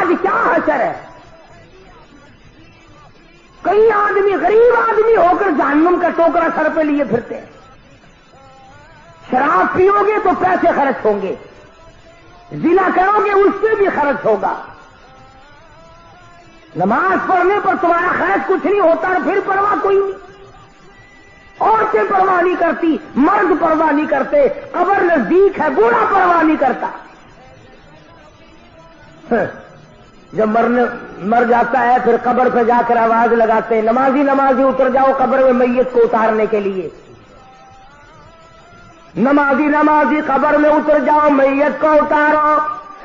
آج کیا حشر ہے. کئی آدمی غریب آدمی ہو کر جہنم کا ٹوکرا سر پہ لیے پھرتے ہیں. شراب پیو گے تو پیسے خرچ ہوں گے, زنا کرو گے اس سے بھی خرچ ہوگا. نماز پڑھنے پر تمہارا خرچ کچھ نہیں ہوتا, پھر پرواہ کوئی نہیں. عورتیں پرواہ نہیں کرتی, مرد پرواہ نہیں کرتے, قبر نزدیک ہے بوڑھا پرواہ نہیں کرتا. جب مر جاتا ہے پھر قبر پہ جا کر آواز لگاتے ہیں, نمازی نمازی اتر جاؤ قبر میں میت کو اتارنے کے لیے. نمازی نمازی قبر میں اتر جاؤ میت کو اتارو.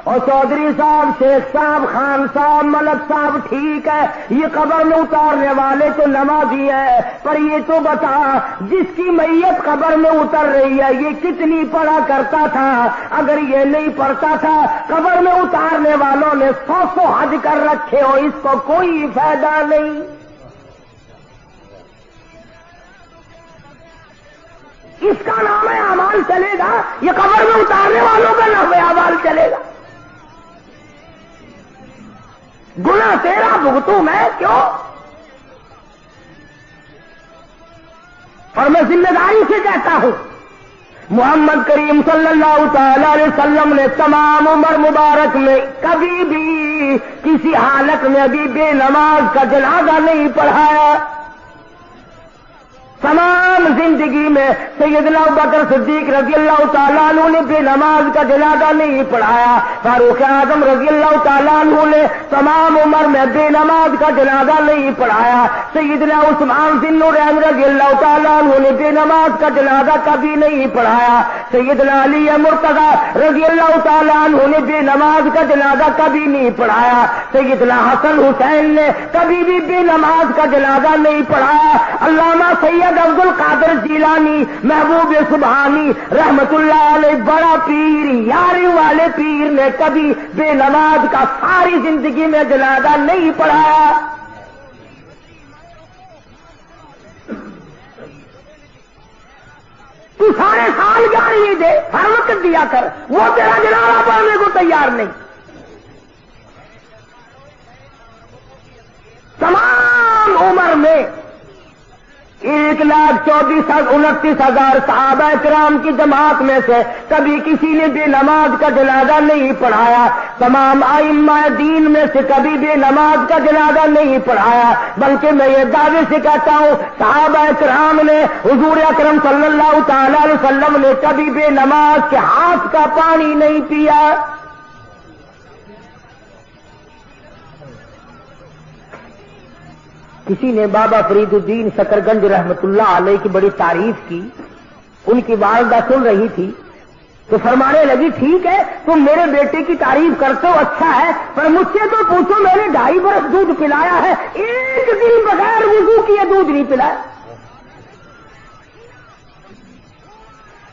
اور چودھری صاحب, شیخ صاحب, خان صاحب, ملک صاحب, ٹھیک ہے یہ قبر میں اتارنے والے تو نمازی ہے, پر یہ تو بتا جس کی میت قبر میں اتر رہی ہے یہ کتنی پڑھا کرتا تھا؟ اگر یہ نہیں پڑھتا تھا قبر میں اتارنے والوں نے 100 حج کر رکھے ہو, اس کو کوئی فائدہ نہیں. اس کا نام ہے اعمال چلے گا, یہ قبر میں اتارنے والوں کا نام ہے اعمال چلے گا. گناہ تیرا بھگتوں میں کیوں؟ اور میں ذمہ داری سے کہتا ہوں, محمد کریم صلی اللہ تعالی علیہ وسلم نے تمام عمر مبارک میں کبھی بھی کسی حالت میں ابھی بے نماز کا جنازہ نہیں پڑھایا. تمام زندگی میں سیدنا ابوبکر صدیق رضی اللہ تعالیٰ عنہ نے بے نماز کا جنازہ نہیں پڑھایا. فاروق اعظم رضی اللہ تعالیٰ عنہ نے تمام عمر میں بے نماز کا جنازہ نہیں پڑھایا. سیدنا عثمان ذی النورین رضی اللہ تعالیٰ عنہ نے بے نماز کا جنازہ کبھی نہیں پڑھایا. سیدنا علی مرتضی رضی اللہ تعالیٰ عنہ نے بے نماز کا جنازہ کبھی نہیں پڑھایا. سیدنا حسن حسین نے کبھی بھی بے نماز کا جنازہ نہیں پڑھایا. علامہ سید عبد القادر جیلانی محبوب سبحانی رحمت اللہ علیہ بڑا پیر, یاری والے پیر نے کبھی بے نماز کا ساری زندگی میں جنازہ نہیں پڑھایا. تو سارے سال جاری دے, ہر وقت دیا کر, وہ تیرا جنازہ پڑھنے کو تیار نہیں. تمام عمر میں 1,34,29,000 صحابہ کرام کی جماعت میں سے کبھی کسی نے بے نماز کا جنازہ نہیں پڑھایا. تمام ائمہ دین میں سے کبھی بے نماز کا جنازہ نہیں پڑھایا. بلکہ میں یہ دعوے سے کہتا ہوں صحابہ کرام نے حضور اکرم صلی اللہ تعالی علیہ وسلم نے کبھی بے نماز کے ہاتھ کا پانی نہیں پیا. کسی نے بابا فرید الدین شکرگنج رحمت اللہ علیہ کی بڑی تعریف کی. ان کی والدہ سن رہی تھی تو فرمانے لگی, ٹھیک ہے تم میرے بیٹے کی تعریف کرتے ہو, اچھا ہے, پر مجھ سے تو پوچھو میں نے 2.5 برس دودھ پلایا ہے, ایک دن بغیر وضو کیے دودھ نہیں پلایا.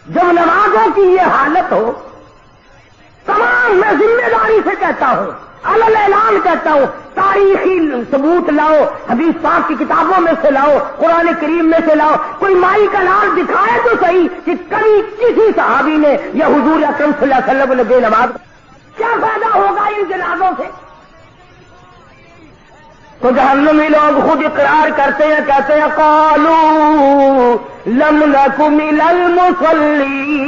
جب نمازوں کی یہ حالت ہو, تمام میں ذمہ داری سے کہتا ہوں, علل اعلان کہتا ہوں, تاریخی ثبوت لاؤ, حدیث پاک کی کتابوں میں سے لاؤ, قرآن کریم میں سے لاؤ, کوئی مائی کا لال دکھائے تو صحیح کہ کبھی کسی صحابی نے یا حضور اکرم صلی اللہ علیہ وسلم نے بے نماز. کیا فائدہ ہوگا ان جنازوں سے؟ تو جہنمی لوگ خود اقرار کرتے ہیں, کہتے ہیں قالوا لم نک من المصلین,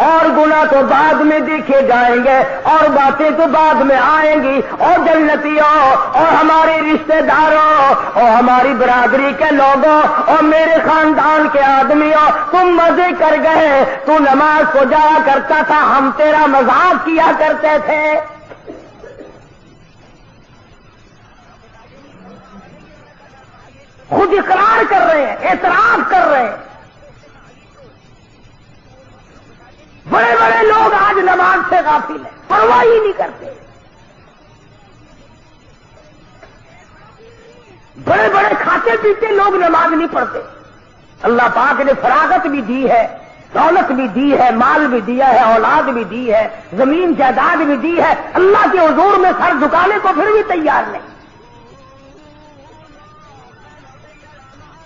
اور گناہ تو بعد میں دیکھے جائیں گے اور باتیں تو بعد میں آئیں گی. اور جنتیوں اور ہمارے رشتہ داروں اور ہماری برادری کے لوگوں اور میرے خاندان کے آدمیوں, تم مزے کر گئے, تو نماز کو جایا کرتا تھا, ہم تیرا مذاق کیا کرتے تھے. خود اقرار کر رہے ہیں, اعتراف کر رہے ہیں. بڑے بڑے لوگ آج نماز سے غافل ہیں, پرواہ ہی نہیں کرتے. بڑے بڑے کھاتے پیتے لوگ نماز نہیں پڑھتے. اللہ پاک نے فراغت بھی دی ہے, دولت بھی دی ہے, مال بھی دیا ہے, اولاد بھی دی ہے, زمین جائیداد بھی دی ہے, اللہ کے حضور میں سر جھکانے کو پھر بھی تیار نہیں.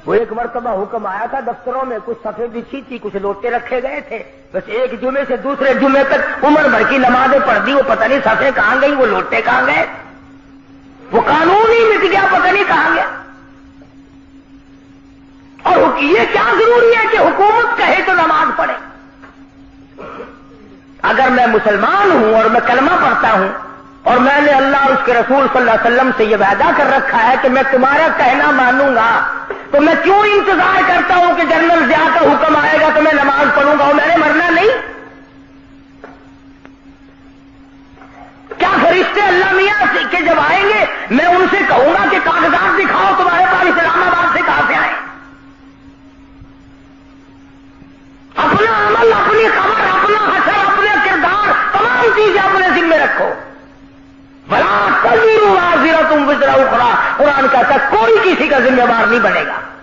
وہ ایک مرتبہ حکم آیا تھا دفتروں میں، کچھ صفحے بچھی تھی، کچھ لوٹے رکھے گئے تھے، بس ایک جمعے سے دوسرے جمعے تک عمر بھر کی نمازیں پڑھ دی، وہ پتہ نہیں صفحے کہاں گئی، وہ لوٹے کہاں گئے، وہ قانون ہی مٹ گیا، پتہ نہیں کہاں گیا۔ اور یہ کیا ضروری ہے کہ حکومت کہے تو نماز پڑھے؟ اگر میں مسلمان ہوں اور میں کلمہ پڑھتا ہوں اور میں نے اللہ اور اس کے رسول صلی اللہ علیہ وسلم سے یہ وعدہ کر رکھا ہے کہ میں تمہارا کہنا مانوں گا، تو میں کیوں انتظار کرتا ہوں کہ جنرل ضیاء کا حکم آئے گا تو میں نماز پڑھوں گا اور میں نے مرنا نہیں؟ کیا فرشتے اللہ میاں کے جب آئیں گے میں ان سے کہوں گا کہ کاغذات دکھاؤ تمہارے پاس اسلام آباد سے کہاں سے آئے؟ اپنا عمل، اپنی خبر، اپنا حشر، اپنے کردار، تمام چیزیں اپنے ذمہ رکھو۔ بلا تزر وازرۃ وزر اخری، قرآن کہتا ہے کوئی کسی کا ذمہ دار نہیں بنے گا۔